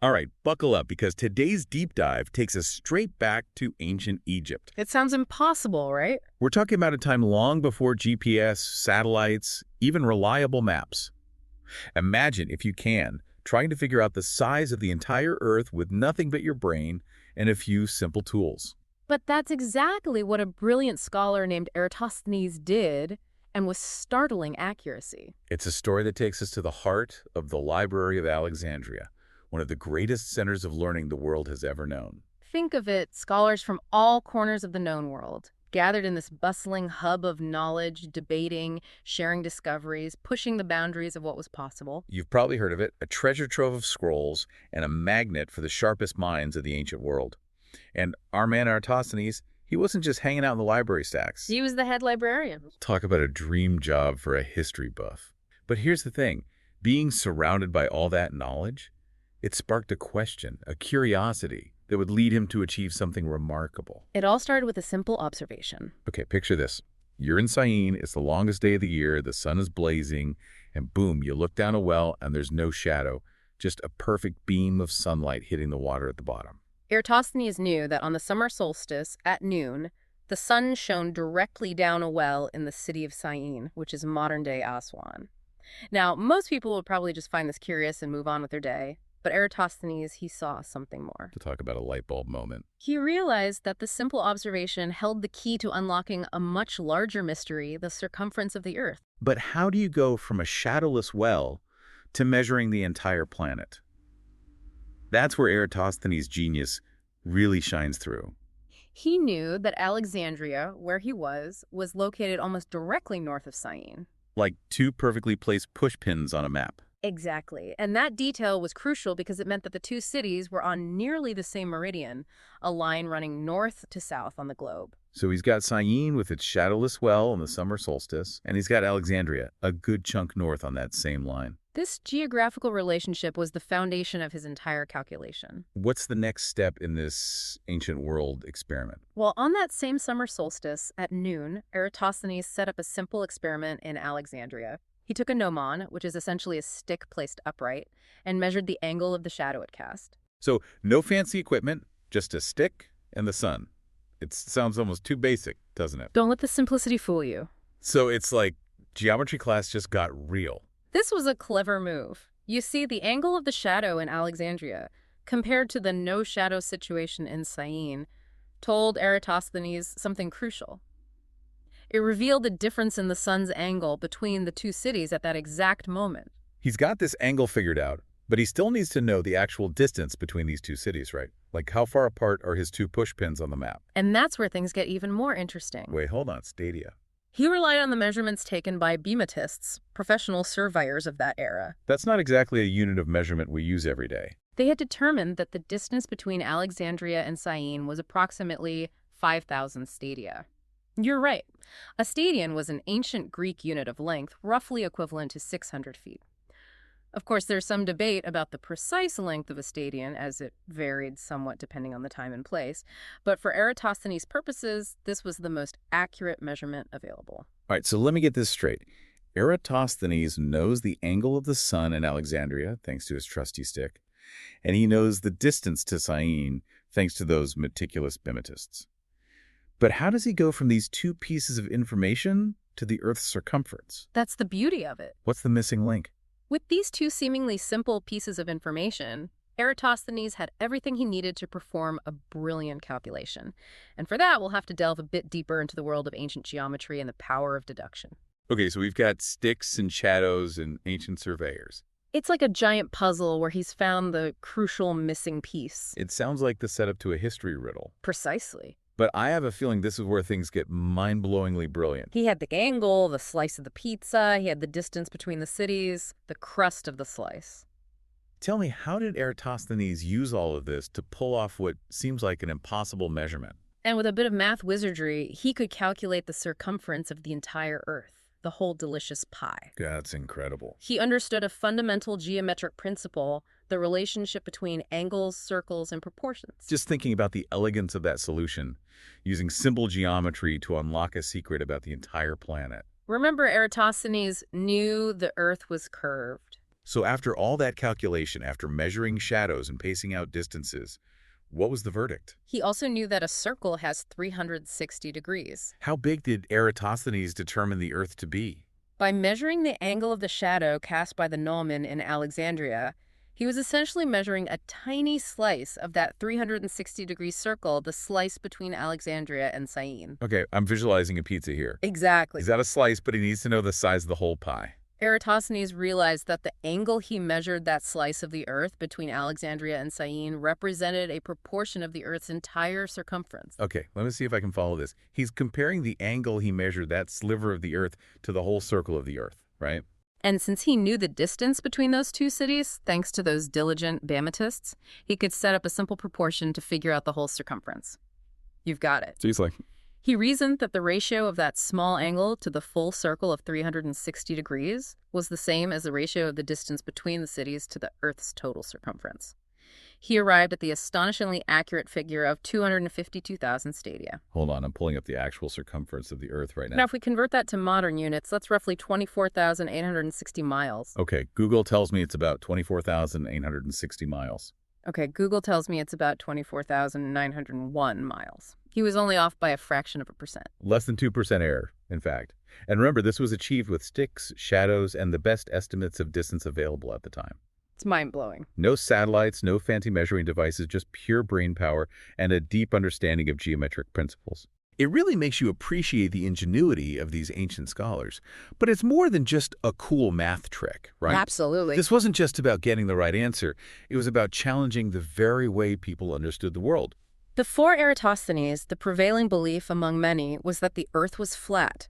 All right, buckle up because today's deep dive takes us straight back to ancient Egypt. It sounds impossible, right? We're talking about a time long before GPS, satellites, even reliable maps. Imagine, if you can, trying to figure out the size of the entire Earth with nothing but your brain and a few simple tools. But that's exactly what a brilliant scholar named Eratosthenes did, and with startling accuracy. It's a story that takes us to the heart of the Library of Alexandria, one of the greatest centers of learning the world has ever known. Think of it, scholars from all corners of the known world, gathered in this bustling hub of knowledge, debating, sharing discoveries, pushing the boundaries of what was possible. You've probably heard of it, a treasure trove of scrolls and a magnet for the sharpest minds of the ancient world. And our man Eratosthenes, he wasn't just hanging out in the library stacks. He was the head librarian. Talk about a dream job for a history buff. But here's the thing, being surrounded by all that knowledge, it sparked a question, a curiosity that would lead him to achieve something remarkable. It all started with a simple observation. Okay, picture this. You're in Syene, it's the longest day of the year, the sun is blazing, and boom, you look down a well and there's no shadow, just a perfect beam of sunlight hitting the water at the bottom. Eratosthenes knew that on the summer solstice, at noon, the sun shone directly down a well in the city of Syene, which is modern-day Aswan. Now, most people would probably just find this curious and move on with their day, but Eratosthenes, he saw something more. To talk about a light bulb moment. He realized that the simple observation held the key to unlocking a much larger mystery, the circumference of the Earth. But how do you go from a shadowless well to measuring the entire planet? That's where Eratosthenes' genius really shines through. He knew that Alexandria, where he was located almost directly north of Syene. Like two perfectly placed pushpins on a map. Exactly. And that detail was crucial because it meant that the two cities were on nearly the same meridian, a line running north to south on the globe. So he's got Syene with its shadowless well on the summer solstice, and he's got Alexandria, a good chunk north on that same line. This geographical relationship was the foundation of his entire calculation. What's the next step in this ancient world experiment? Well, on that same summer solstice, at noon, Eratosthenes set up a simple experiment in Alexandria. He took a gnomon, which is essentially a stick placed upright, and measured the angle of the shadow it cast. So no fancy equipment, just a stick and the sun. It sounds almost too basic, doesn't it? Don't let the simplicity fool you. So it's like geometry class just got real. This was a clever move. You see, the angle of the shadow in Alexandria, compared to the no-shadow situation in Syene, told Eratosthenes something crucial. It revealed the difference in the sun's angle between the two cities at that exact moment. He's got this angle figured out, but he still needs to know the actual distance between these two cities, right? Like how far apart are his two pushpins on the map? And that's where things get even more interesting. Wait, hold on, stadia. He relied on the measurements taken by bematists, professional surveyors of that era. That's not exactly a unit of measurement we use every day. They had determined that the distance between Alexandria and Syene was approximately 5,000 stadia. You're right. A stadion was an ancient Greek unit of length, roughly equivalent to 600 feet. Of course, there's some debate about the precise length of a stadion, as it varied somewhat depending on the time and place. But for Eratosthenes' purposes, this was the most accurate measurement available. All right, so let me get this straight. Eratosthenes knows the angle of the sun in Alexandria, thanks to his trusty stick, and he knows the distance to Syene, thanks to those meticulous bematists. But how does he go from these two pieces of information to the Earth's circumference? That's the beauty of it. What's the missing link? With these two seemingly simple pieces of information, Eratosthenes had everything he needed to perform a brilliant calculation. And for that, we'll have to delve a bit deeper into the world of ancient geometry and the power of deduction. Okay, so we've got sticks and shadows and ancient surveyors. It's like a giant puzzle where he's found the crucial missing piece. It sounds like the setup to a history riddle. Precisely. But I have a feeling this is where things get mind-blowingly brilliant. He had the angle, the slice of the pizza, he had the distance between the cities, the crust of the slice. Tell me, how did Eratosthenes use all of this to pull off what seems like an impossible measurement? And with a bit of math wizardry, he could calculate the circumference of the entire Earth, the whole delicious pie. That's incredible. He understood a fundamental geometric principle, the relationship between angles, circles, and proportions. Just thinking about the elegance of that solution, using simple geometry to unlock a secret about the entire planet. Remember, Eratosthenes knew the Earth was curved. So after all that calculation, after measuring shadows and pacing out distances, what was the verdict? He also knew that a circle has 360 degrees. How big did Eratosthenes determine the Earth to be? By measuring the angle of the shadow cast by the gnomon in Alexandria, he was essentially measuring a tiny slice of that 360-degree circle, the slice between Alexandria and Syene. Okay, I'm visualizing a pizza here. Exactly. He's got a slice, but he needs to know the size of the whole pie. Eratosthenes realized that the angle he measured that slice of the Earth between Alexandria and Syene represented a proportion of the Earth's entire circumference. Okay, let me see if I can follow this. He's comparing the angle he measured, that sliver of the Earth, to the whole circle of the Earth, right? And since he knew the distance between those two cities, thanks to those diligent bematists, he could set up a simple proportion to figure out the whole circumference. You've got it. So he's like, He reasoned that the ratio of that small angle to the full circle of 360 degrees was the same as the ratio of the distance between the cities to the Earth's total circumference. He arrived at the astonishingly accurate figure of 252,000 stadia. hold on, I'm pulling up the actual circumference of the Earth right now. Now, if we convert that to modern units, that's roughly 24,860 miles. Okay, Google tells me it's about 24,860 miles. Okay, Google tells me it's about 24,901 miles. He was only off by a fraction of a percent. Less than 2% error, in fact. And remember, this was achieved with sticks, shadows, and the best estimates of distance available at the time. It's mind-blowing. No satellites, no fancy measuring devices, just pure brain power and a deep understanding of geometric principles. It really makes you appreciate the ingenuity of these ancient scholars. But it's more than just a cool math trick, right? Absolutely. This wasn't just about getting the right answer. It was about challenging the very way people understood the world. Before Eratosthenes, the prevailing belief among many was that the Earth was flat.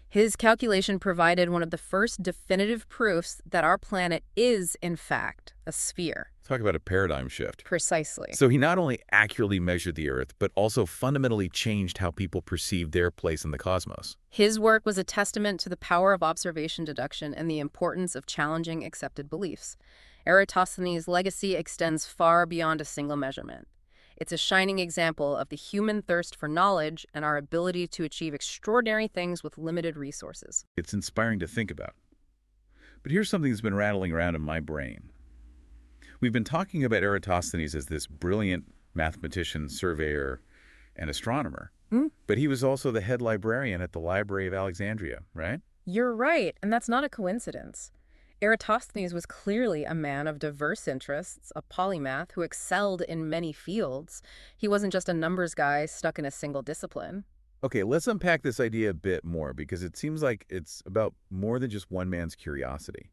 His calculation provided one of the first definitive proofs that our planet is, in fact, a sphere. Talk about a paradigm shift. Precisely. So he not only accurately measured the Earth, but also fundamentally changed how people perceived their place in the cosmos. His work was a testament to the power of observation deduction and the importance of challenging accepted beliefs. Eratosthenes' legacy extends far beyond a single measurement. It's a shining example of the human thirst for knowledge and our ability to achieve extraordinary things with limited resources. It's inspiring to think about. But here's something that's been rattling around in my brain. We've been talking about Eratosthenes as this brilliant mathematician, surveyor, and astronomer. But he was also the head librarian at the Library of Alexandria, right? You're right, and that's not a coincidence. Eratosthenes was clearly a man of diverse interests, a polymath who excelled in many fields. He wasn't just a numbers guy stuck in a single discipline. Okay, let's unpack this idea a bit more because it seems like it's about more than just one man's curiosity.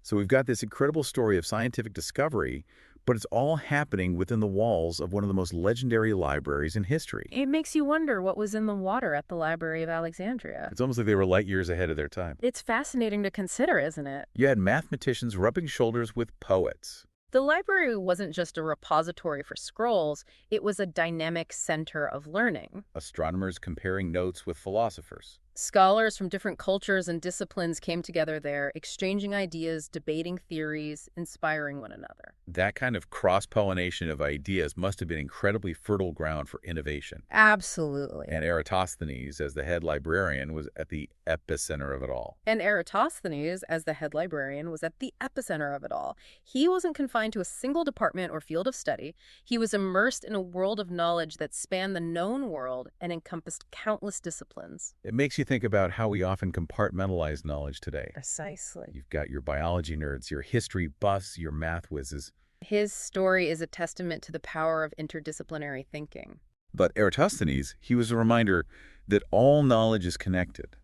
So we've got this incredible story of scientific discovery, but it's all happening within the walls of one of the most legendary libraries in history. It makes you wonder what was in the water at the Library of Alexandria. It's almost like they were light years ahead of their time. It's fascinating to consider, isn't it? You had mathematicians rubbing shoulders with poets. The library wasn't just a repository for scrolls, it was a dynamic center of learning. Astronomers comparing notes with philosophers. Scholars from different cultures and disciplines came together there, exchanging ideas, debating theories, inspiring one another. That kind of cross-pollination of ideas must have been incredibly fertile ground for innovation. Absolutely. And Eratosthenes, as the head librarian, was at the epicenter of it all. And Eratosthenes, as the head librarian, was at the epicenter of it all. He wasn't confined to a single department or field of study. He was immersed in a world of knowledge that spanned the known world and encompassed countless disciplines. It makes you think about how we often compartmentalize knowledge today. Precisely. You've got your biology nerds, your history buffs, your math whizzes. His story is a testament to the power of interdisciplinary thinking. But Eratosthenes, he was a reminder that all knowledge is connected,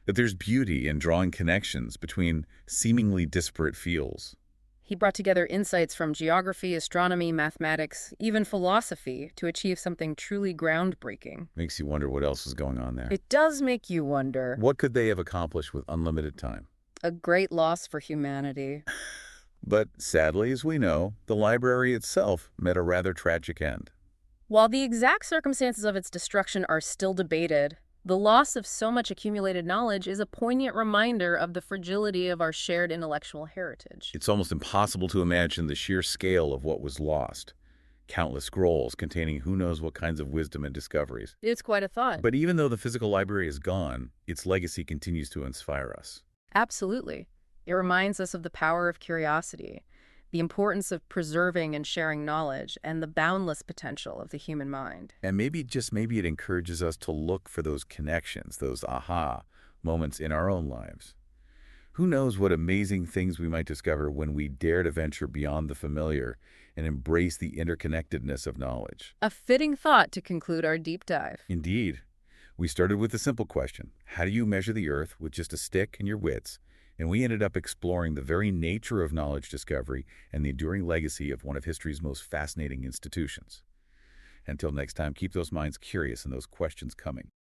that there's beauty in drawing connections between seemingly disparate fields. He brought together insights from geography, astronomy, mathematics, even philosophy to achieve something truly groundbreaking. Makes you wonder what else is going on there. It does make you wonder. What could they have accomplished with unlimited time? A great loss for humanity. But sadly, as we know, the library itself met a rather tragic end. While the exact circumstances of its destruction are still debated, the loss of so much accumulated knowledge is a poignant reminder of the fragility of our shared intellectual heritage. It's almost impossible to imagine the sheer scale of what was lost. Countless scrolls containing who knows what kinds of wisdom and discoveries. It's quite a thought. But even though the physical library is gone, its legacy continues to inspire us. Absolutely. It reminds us of the power of curiosity, the importance of preserving and sharing knowledge, and the boundless potential of the human mind. And maybe, just maybe, it encourages us to look for those connections, those aha moments in our own lives. Who knows what amazing things we might discover when we dare to venture beyond the familiar and embrace the interconnectedness of knowledge. A fitting thought to conclude our deep dive. Indeed. We started with the simple question, how do you measure the Earth with just a stick and your wits? And we ended up exploring the very nature of knowledge discovery and the enduring legacy of one of history's most fascinating institutions. Until next time, keep those minds curious and those questions coming.